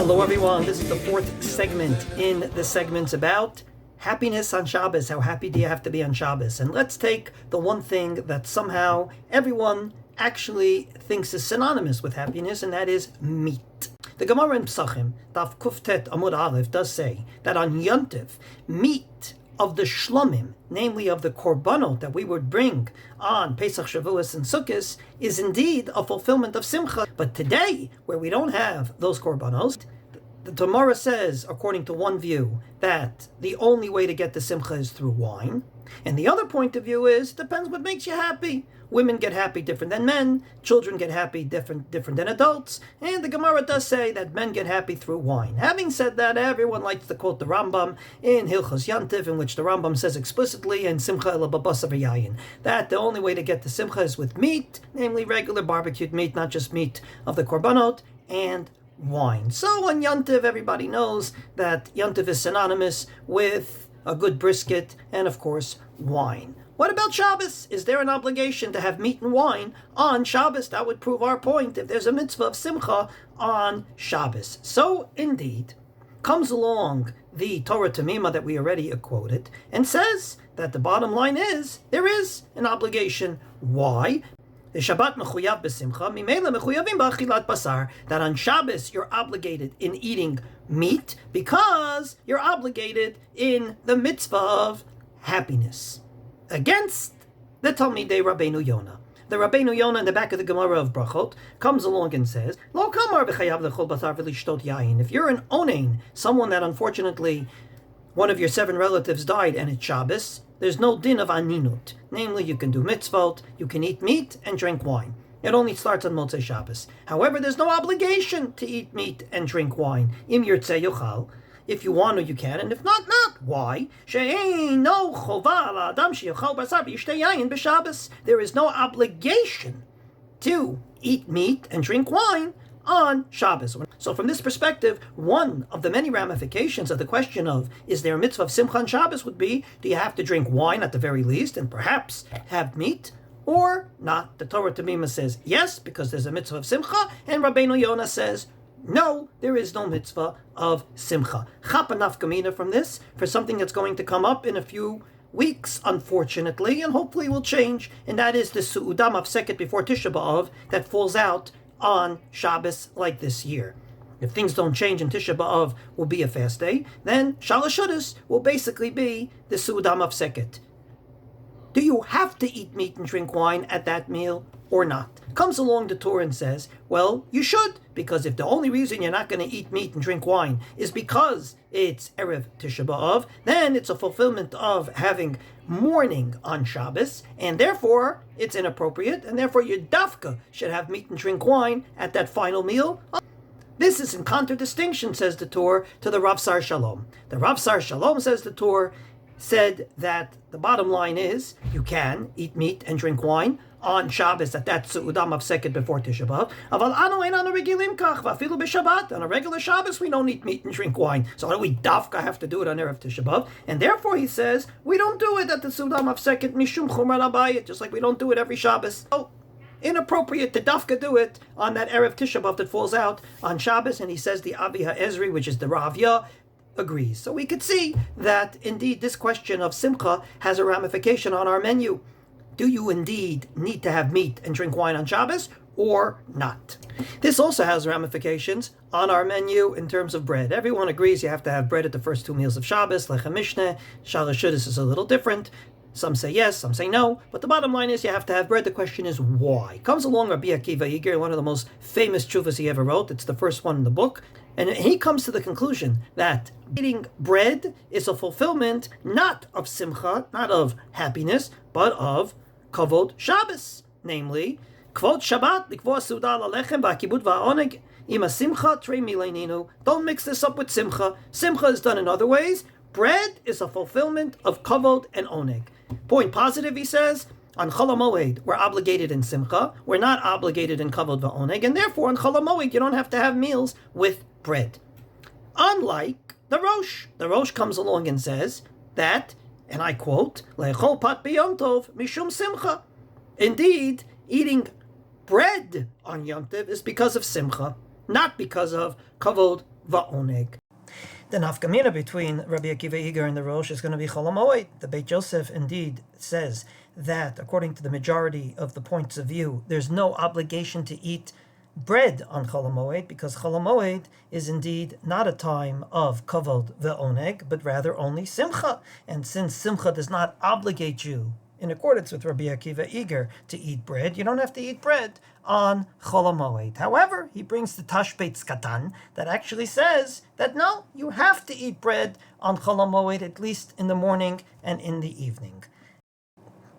Hello everyone, this is the fourth segment in the segments about happiness on Shabbos. How happy do you have to be on Shabbos? And let's take the one thing that somehow everyone actually thinks is synonymous with happiness, and that is meat. The Gemara in Pesachim, Daf Kuftet Amud Aleph, does say that on Yontiv, meat of the shlomim, namely of the korbanot that we would bring on Pesach, Shavuos, and Sukkot, is indeed a fulfillment of Simcha. But today, where we don't have those korbanos, the Gemara says, according to one view, that the only way to get the Simcha is through wine. And the other point of view is, depends what makes you happy. Women get happy different than men. Children get happy different than adults. And the Gemara does say that men get happy through wine. Having said that, everyone likes to quote the Rambam in Hilchos Yantiv, in which the Rambam says explicitly in Simcha ela babasar v'yayin that the only way to get the Simcha is with meat, namely regular barbecued meat, not just meat of the korbanot, and wine. So on Yantiv, everybody knows that Yantiv is synonymous with a good brisket and, of course, wine. What about Shabbos? Is there an obligation to have meat and wine on Shabbos? That would prove our point if there's a mitzvah of Simcha on Shabbos. So, indeed, comes along the Torah Tamima that we already quoted and says that the bottom line is there is an obligation. Why? The Shabbat mechuyav b'simcha, mimela mechuyavim b'achilat basar. That on Shabbos you're obligated in eating meat because you're obligated in the mitzvah of happiness. Against the Talmidei Rabbeinu Yonah. The Rabbeinu Yonah in the back of the Gemara of Brachot comes along and says, Lo kamar b'chayav l'chol basar v'lishtot yayin. If you're an onein, someone that unfortunately one of your 7 relatives died and it's Shabbos, there's no din of aninut. Namely, you can do mitzvot, you can eat meat and drink wine. It only starts on Motzei Shabbos. However, there's no obligation to eat meat and drink wine. Im yirtzeh yochal. If you want to, you can, and if not, not. Why? There is no obligation to eat meat and drink wine on Shabbos. So from this perspective, one of the many ramifications of the question of, is there a mitzvah of Simcha on Shabbos, would be, do you have to drink wine at the very least, and perhaps have meat, or not? The Torah Tamima says yes, because there's a mitzvah of Simcha, and Rabbeinu Yonah says, no, there is no mitzvah of Simcha. Chapa nafkamina from this, for something that's going to come up in a few weeks, unfortunately, and hopefully will change, and that is the Su'udah Mafseket before Tisha B'Av that falls out on Shabbos like this year. If things don't change and Tisha B'Av will be a fast day, then Shalosh Shudas will basically be the Su'udah Mafseket. Do you have to eat meat and drink wine at that meal or not? Comes along the Torah and says, well, you should, because if the only reason you're not going to eat meat and drink wine is because it's Erev Tisha B'Av, then it's a fulfillment of having mourning on Shabbos, and therefore it's inappropriate, and therefore your dafka should have meat and drink wine at that final meal. This is in contradistinction, says the Torah, to the Rav Sar Shalom. The Rav Sar Shalom, says the Torah, said that the bottom line is you can eat meat and drink wine on Shabbos at that Su'udah Mafseket before Tisha B'Av. Aval anu einanu regilim kach v'afilu b'Shabbat. On a regular Shabbos we don't eat meat and drink wine. So why do we dafka have to do it on Erev Tisha B'Av? And therefore he says we don't do it at the Su'udah Mafseket mishum chumra labayit, just like we don't do it every Shabbos. Oh, inappropriate to dafka do it on that Erev Tisha B'Av that falls out on Shabbos. And he says the Avi HaEzri, which is the Ravya, agrees. So we could see that indeed this question of Simcha has a ramification on our menu. Do you indeed need to have meat and drink wine on Shabbos or not? This also has ramifications on our menu in terms of bread. Everyone agrees you have to have bread at the first 2 meals of Shabbos. Lechem Mishneh, Shalosh Shudas is a little different. Some say yes, some say no, but the bottom line is you have to have bread. The question is why. Comes along Rabbi Akiva Iger, one of the most famous tshuvas he ever wrote. It's the first one in the book. And he comes to the conclusion that eating bread is a fulfillment not of Simcha, not of happiness, but of Kavod Shabbos. namely, Kvod Shabbat, Likvua Suda Lalechem, Bakibut Va'oneg, Ima Simcha, Trei Mileninu. Don't mix this up with Simcha. Simcha is done in other ways. Bread is a fulfillment of Kavod and Oneg. Point positive, he says, on Chol HaMoed, we're obligated in Simcha. We're not obligated in Kavod Va'oneg, and therefore on Chol HaMoed, you don't have to have meals with bread. Unlike the Rosh comes along and says that, and I quote, Le'echol pat b'yom tov mishum simcha. Indeed, eating bread on Yom Tov is because of Simcha, not because of Kavod Va'oneg. The nafkamina between Rabbi Akiva Eiger and the Rosh is going to be Chol HaMoed. The Beit Yosef indeed says that, according to the majority of the points of view, there's no obligation to eat bread on Chol HaMoed, because Chol HaMoed is indeed not a time of Kavod Ve'oneg, but rather only Simcha. And since Simcha does not obligate you, in accordance with Rabbi Akiva Eiger, to eat bread, you don't have to eat bread on Chol HaMoed. However, he brings the Tashbeit Katan that actually says that no, you have to eat bread on Chol HaMoed, at least in the morning and in the evening.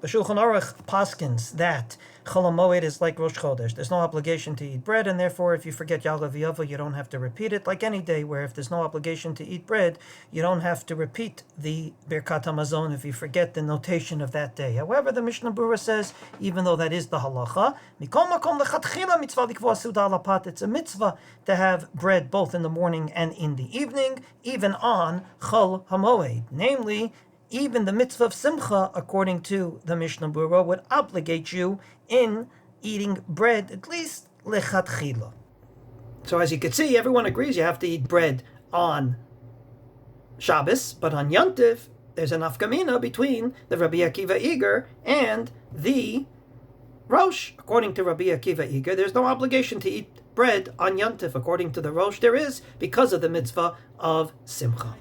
The Shulchan Aruch paskins that Chol HaMoed is like Rosh Chodesh. There's no obligation to eat bread, and therefore if you forget Ya'aleh V'yavo, you don't have to repeat it, like any day where if there's no obligation to eat bread, you don't have to repeat the Birkat HaMazon if you forget the notation of that day. However, the Mishnah Berurah says, even though that is the halacha, Mikol Makom Lechatchila Mitzvah Likvua Suda Lapat, it's a mitzvah to have bread both in the morning and in the evening, even on Chol HaMoed. Namely, even the Mitzva of Simcha, according to the Mishnah Berurah, would obligate you in eating bread, at least lechatchila. So as you can see, everyone agrees you have to eat bread on Shabbos, but on Yom Tov, there's an nafkamina between the Rabbi Akiva Eiger and the Rosh. According to Rabbi Akiva Eiger, there's no obligation to eat bread on Yom Tov. According to the Rosh, there is, because of the Mitzvah of Simcha.